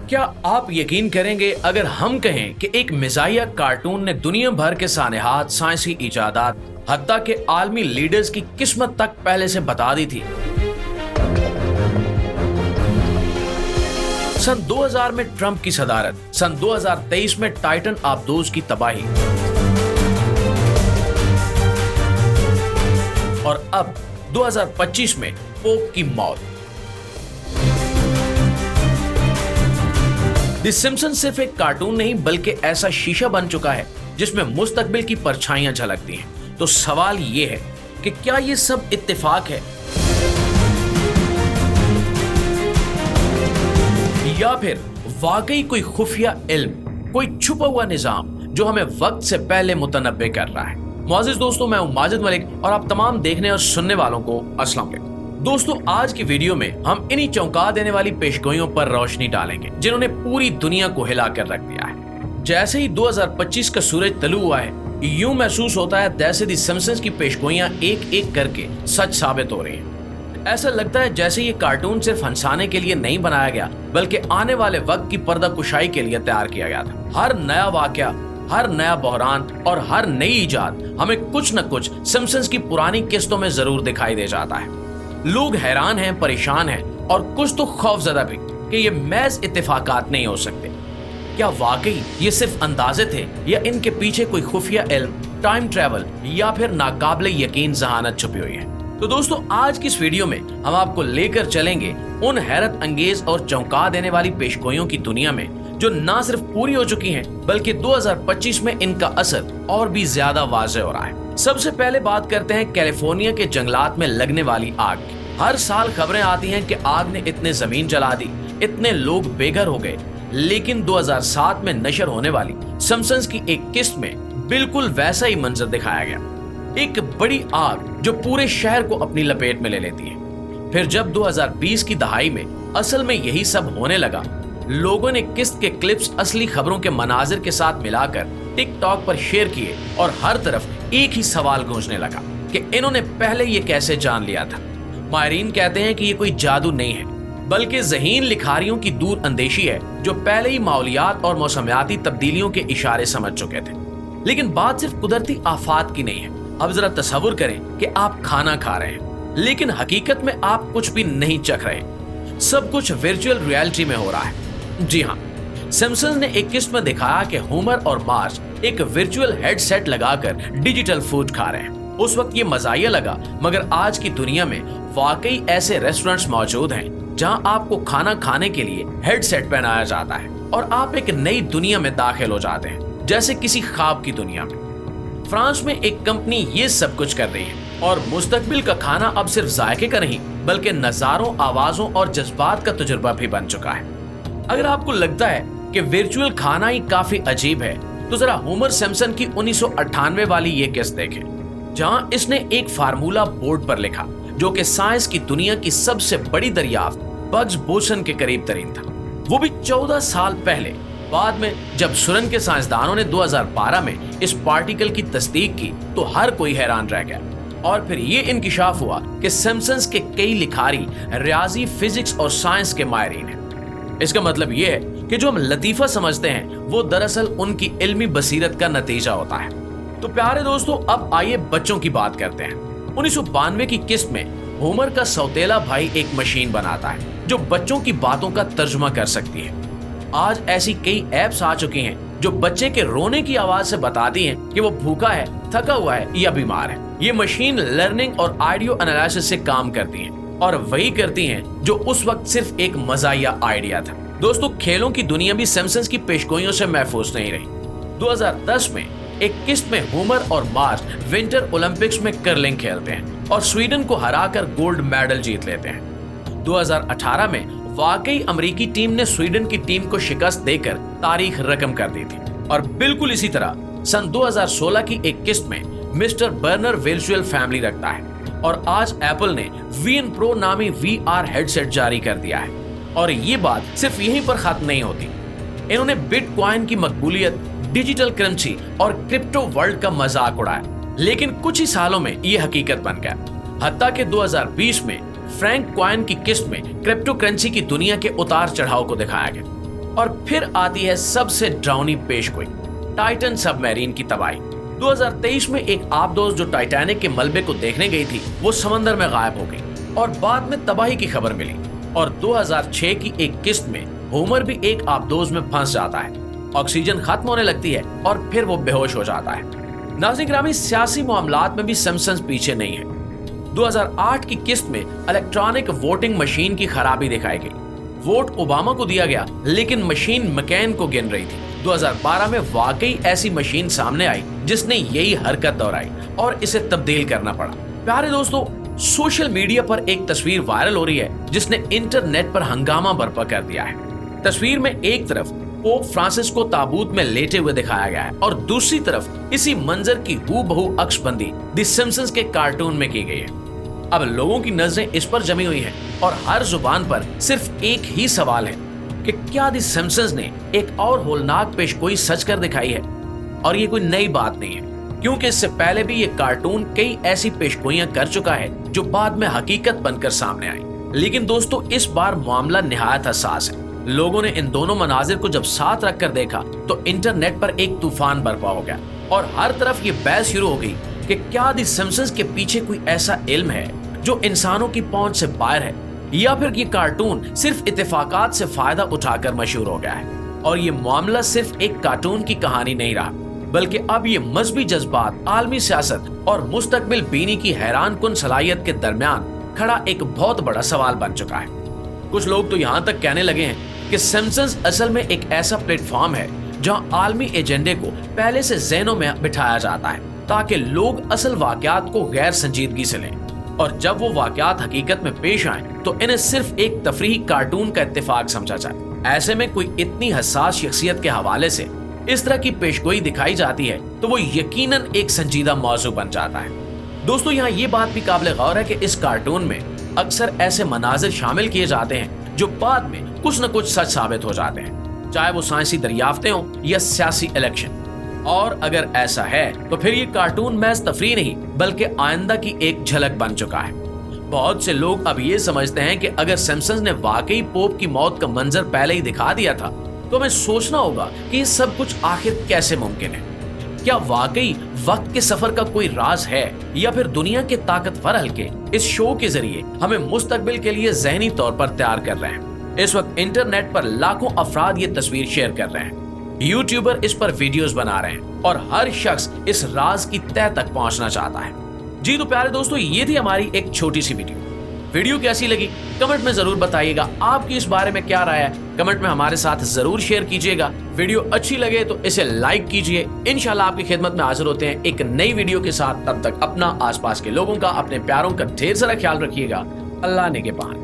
क्या आप यकीन करेंगे अगर हम कहें कि एक मिजाहिया कार्टून ने दुनिया भर के सानेहात, साइंसी इजादात, हत्ता के आलमी लीडर्स की किस्मत तक पहले से बता दी थी। सन 2000 में ट्रंप की सदारत, सन 2023 में टाइटन आबदोज की तबाही और अब 2025 में पोप की मौत। द सिम्पसंस सिर्फ एक कार्टून नहीं बल्कि ऐसा शीशा बन चुका है जिसमें मुस्तकबिल की परछाइयां झलकती हैं। तो सवाल ये है कि क्या ये सब इत्तेफाक है या फिर वाकई कोई खुफिया इल्म, कोई छुपा हुआ निजाम जो हमें वक्त से पहले मुतनब्बे कर रहा है। मुअज़्ज़िज़ दोस्तों, मैं हूं माजिद मलिक और आप तमाम देखने और सुनने वालों को अस्सलाम वालेकुम। दोस्तों, आज की वीडियो में हम इन्हीं चौंका देने वाली पेशगोइयों पर रोशनी डालेंगे जिन्होंने पूरी दुनिया को हिला कर रख दिया है। जैसे ही 2025 का सूरज तलू हुआ है, यूं महसूस होता है जैसे द सिम्पसंस की पेशगोइयां एक एक करके सच साबित हो रही हैं। ऐसा लगता है जैसे ये कार्टून सिर्फ हंसाने के लिए नहीं बनाया गया बल्कि आने वाले वक्त की पर्दा कुशाई के लिए तैयार किया गया था। हर नया वाकया, हर नया बहरान और हर नई इजाद हमें कुछ न कुछ सिम्पसंस की पुरानी किस्तों में जरूर दिखाई दे जाता है। लोग हैरान हैं, परेशान हैं और कुछ तो खौफजदा भी कि ये महज इत्तेफाकात नहीं हो सकते। क्या वाकई ये सिर्फ अंदाजे थे या इनके पीछे कोई खुफिया इल्म, टाइम ट्रैवल या फिर नाकाबिले यकीन जहानत छुपी हुई है? तो दोस्तों, आज की इस वीडियो में हम आपको लेकर चलेंगे उन हैरत अंगेज और चौंका देने वाली पेशगोइयों की दुनिया में जो ना सिर्फ पूरी हो चुकी हैं बल्कि 2025 में इनका असर और भी ज्यादा वाज़ेह हो रहा है। सबसे पहले बात करते हैं कैलिफोर्निया के जंगलात में लगने वाली आग की। हर साल खबरें आती हैं कि आग ने इतने जमीन जला दी, इतने लोग बेघर हो गए, लेकिन 2007 में नशर होने वाली सिम्पसंस की एक किस्त में बिल्कुल वैसा ही मंजर दिखाया गया। एक बड़ी आग जो पूरे शहर को अपनी लपेट में ले लेती है। फिर जब 2020 की दहाई में असल में यही सब होने लगा, लोगों ने किस्त के क्लिप्स असली खबरों के मनाजिर के साथ मिलाकर टिकटॉक पर शेयर किए और हर तरफ एक ही सवाल गूंजने लगा कि इन्होंने पहले ये कैसे जान लिया था। माहिरीन कहते हैं कि ये कोई जादू नहीं है बल्कि ज़हीन लिखारियों की दूर अंदेशी है जो पहले ही माहौलियात और मौसमियाती तब्दीलियों के इशारे समझ चुके थे। लेकिन बात सिर्फ कुदरती आफात की नहीं है। अब जरा तसव्वुर करें कि आप खाना खा रहे हैं लेकिन हकीकत में आप कुछ भी नहीं चख रहे। सब कुछ वर्चुअल रियलिटी में हो रहा है। जी हाँ, सिम्पसंस ने एक किस्त में दिखाया कि होमर और मार्ज एक वर्चुअल हेडसेट लगाकर डिजिटल फूड खा रहे हैं। उस वक्त ये मजाया लगा, मगर आज की दुनिया में वाकई ऐसे रेस्टोरेंट्स मौजूद हैं जहां आपको खाना खाने के लिए हेडसेट पहनाया जाता है और आप एक नई दुनिया में दाखिल हो जाते हैं, जैसे किसी ख्वाब की दुनिया में। फ्रांस में एक कंपनी ये सब कुछ कर रही है और मुस्तकबिल का खाना अब सिर्फ जायके का नहीं बल्कि नजारों, आवाजों और जज्बात का तजुर्बा भी बन चुका है। अगर आपको लगता है कि वर्चुअल खाना ही काफी अजीब है तो जरा होमर सिम्पसन की 1998 वाली ये किस्त देखें, जहां इसने एक फार्मूला बोर्ड पर लिखा जो कि साइंस की दुनिया की सबसे बड़ी दरियाफ्त बग्स बोसन के करीब तरीन था, वो भी 14 साल पहले। बाद में जब सुरन के साइंसदानों ने 2012 में इस पार्टिकल की तस्दीक की तो हर कोई हैरान रह गया और फिर ये इंकिशाफ हुआ कि सिम्पसंस के कई लिखारी रियाजी, फिजिक्स और साइंस के माहिरीन हैं। इसका मतलब ये है कि जो हम लतीफा समझते हैं वो दरअसल उनकी इल्मी बसीरत का नतीजा होता है। तो प्यारे दोस्तों, अब आइए बच्चों की बात करते हैं। 1992 की किस्त में होमर का सौतेला भाई एक मशीन बनाता है जो बच्चों की बातों का तर्जुमा कर सकती है। आज ऐसी कई ऐप्स आ चुकी हैं जो बच्चे के रोने की आवाज से बताती हैं कि वो भूखा है, थका हुआ है या बीमार है। ये मशीन लर्निंग और ऑडियो एनालिसिस से काम करती हैं और वही करती हैं जो उस वक्त सिर्फ एक मजाया आइडिया था। दोस्तों, खेलों की दुनिया भी सिम्पसंस की पेशगोइयों से महफूज नहीं रही। 2010 में एक किस्त में होमर और मार्ज विंटर ओलंपिक्स में कर्लिंग खेलते हैं और स्वीडन को हराकर गोल्ड मेडल जीत लेते हैं। 2018 में वाकई अमेरिकी टीम ने स्वीडन की टीम को शिकस्त देकर तारीख रकम कर दी थी। और बिल्कुल इसी तरह सन 2016 की एक किस्त में मिस्टर बर्नर वर्चुअल फैमिली रखता है और आज एप्पल ने वीएन प्रो नामी VR हेडसेट जारी कर दिया है। और ये बात सिर्फ यहीं पर खत्म नहीं होती, इन्होंने बिटकॉइन की मकबूलियत, डिजिटल करेंसी और क्रिप्टो वर्ल्ड का मजाक उड़ाया, लेकिन कुछ ही सालों में ये हकीकत बन गया। हत्ता के 2020 में फ्रैंक कॉइन की किस्त में क्रिप्टो करेंसी की दुनिया के उतार चढ़ाव को दिखाया गया। और फिर आती है सबसे डरावनी पेशगोई, टाइटन सबमरीन की तबाही। 2023 में एक आबदोज जो टाइटैनिक के मलबे को देखने गई थी, वो समंदर में गायब हो गई और बाद में तबाही की खबर मिली। और 2006 की एक किस्त में होमर भी एक आबदोज में फंस जाता है, ऑक्सीजन खत्म होने लगती है और फिर वो बेहोश हो जाता है। नाज़रीन ग्रामी, सियासी मामलात में भी सिम्पसन्स पीछे नहीं है। 2008 की किस्त में इलेक्ट्रॉनिक वोटिंग मशीन की खराबी दिखाई गई। वोट ओबामा को दिया गया लेकिन मशीन मैकेन को गिन रही थी। 2012 में वाकई ऐसी मशीन सामने आई जिसने यही हरकत दोहराई और इसे तब्दील करना पड़ा। प्यारे दोस्तों, सोशल मीडिया पर एक तस्वीर वायरल हो रही है जिसने इंटरनेट पर हंगामा बर्पा कर दिया है। तस्वीर में एक तरफ पोप फ्रांसिस को ताबूत में लेटे हुए दिखाया गया है और दूसरी तरफ इसी मंजर की हूबहू अक्सबंदी द सिम्पसन्स के कार्टून में की गई है। अब लोगों की नजरें इस पर जमी हुई हैं और हर जुबान पर सिर्फ एक ही सवाल है कि क्या द सिम्पसन्स ने एक और होलनाक पेशगोई सच कर दिखाई है। और ये कोई नई बात नहीं है, क्योंकि इससे पहले भी ये कार्टून कई ऐसी पेशगोइयां कर चुका है जो बाद में हकीकत बनकर सामने आई। लेकिन दोस्तों, इस बार मामला निहायत हसास है। लोगों ने इन दोनों मनाजिर को जब साथ रखकर देखा तो इंटरनेट पर एक तूफान बर्पा हो गया और हर तरफ ये बहस शुरू हो गई कि क्या द सिम्पसन्स के पीछे कोई ऐसा इल्म है जो इंसानों की पहुंच से बाहर है, या फिर ये कार्टून सिर्फ इत्तेफाकात से फायदा उठाकर मशहूर हो गया है। और ये मामला सिर्फ एक कार्टून की कहानी नहीं रहा, बल्कि अब ये मजहबी जज्बात, आलमी सियासत और मुस्तकबिल बीनी की हैरान कुन सलाहियत के दरमियान खड़ा एक बहुत बड़ा सवाल बन चुका है। कुछ लोग तो यहाँ तक कहने लगे हैं कि सिम्पसन्स असल में एक ऐसा प्लेटफॉर्म है जहाँ आलमी एजेंडे को पहले से ज़हनों में बिठाया जाता है ताकि लोग असल वाकयात को गैर संजीदगी से लें, और जब वो वाकयात हकीकत में पेश आए तो इन्हें सिर्फ एक तफरीही कार्टून का इत्तेफाक समझा जाए। ऐसे में कोई इतनी हसास शख्सियत के हवाले से इस तरह की पेशगोई दिखाई जाती है तो वो यकीनन एक संजीदा मौजू बन जाता है। दोस्तों, यहाँ ये बात भी काबिल गौर है कि इस कार्टून में अक्सर ऐसे मनाजिर शामिल किए जाते हैं जो बाद में कुछ न कुछ सच साबित हो जाते हैं, चाहे वो साइंसी दरियाफ्तें हों या सियासी इलेक्शन। और अगर ऐसा है तो फिर ये कार्टून महज तफरीह नहीं बल्कि आइंदा की एक झलक बन चुका है। बहुत से लोग अब ये समझते हैं कि अगर सिम्पसन्स ने वाकई पोप की मौत का मंजर पहले ही दिखा दिया था तो हमें सोचना होगा कि ये सब कुछ आखिर कैसे मुमकिन है। क्या वाकई वक्त के सफर का कोई राज है, या फिर दुनिया के ताकतवर हल्के इस शो के जरिए हमें मुस्तकबिल के लिए ज़हनी तौर पर तैयार कर रहे हैं। इस वक्त इंटरनेट पर लाखों अफराद ये तस्वीर शेयर कर रहे हैं, यूट्यूबर इस पर वीडियोस बना रहे हैं और हर शख्स इस राज की तह तक पहुंचना चाहता है। जी तो प्यारे दोस्तों, ये थी हमारी एक छोटी सी वीडियो कैसी लगी कमेंट में जरूर बताइएगा। आपकी इस बारे में क्या राय है कमेंट में हमारे साथ जरूर शेयर कीजिएगा। वीडियो अच्छी लगे तो इसे लाइक कीजिए। इंशाल्लाह आपकी खिदमत में हाजिर होते हैं एक नई वीडियो के साथ। तब तक अपना, आसपास के लोगों का, अपने प्यारों का ढेर सारा ख्याल रखिएगा। अल्लाह ने के पान।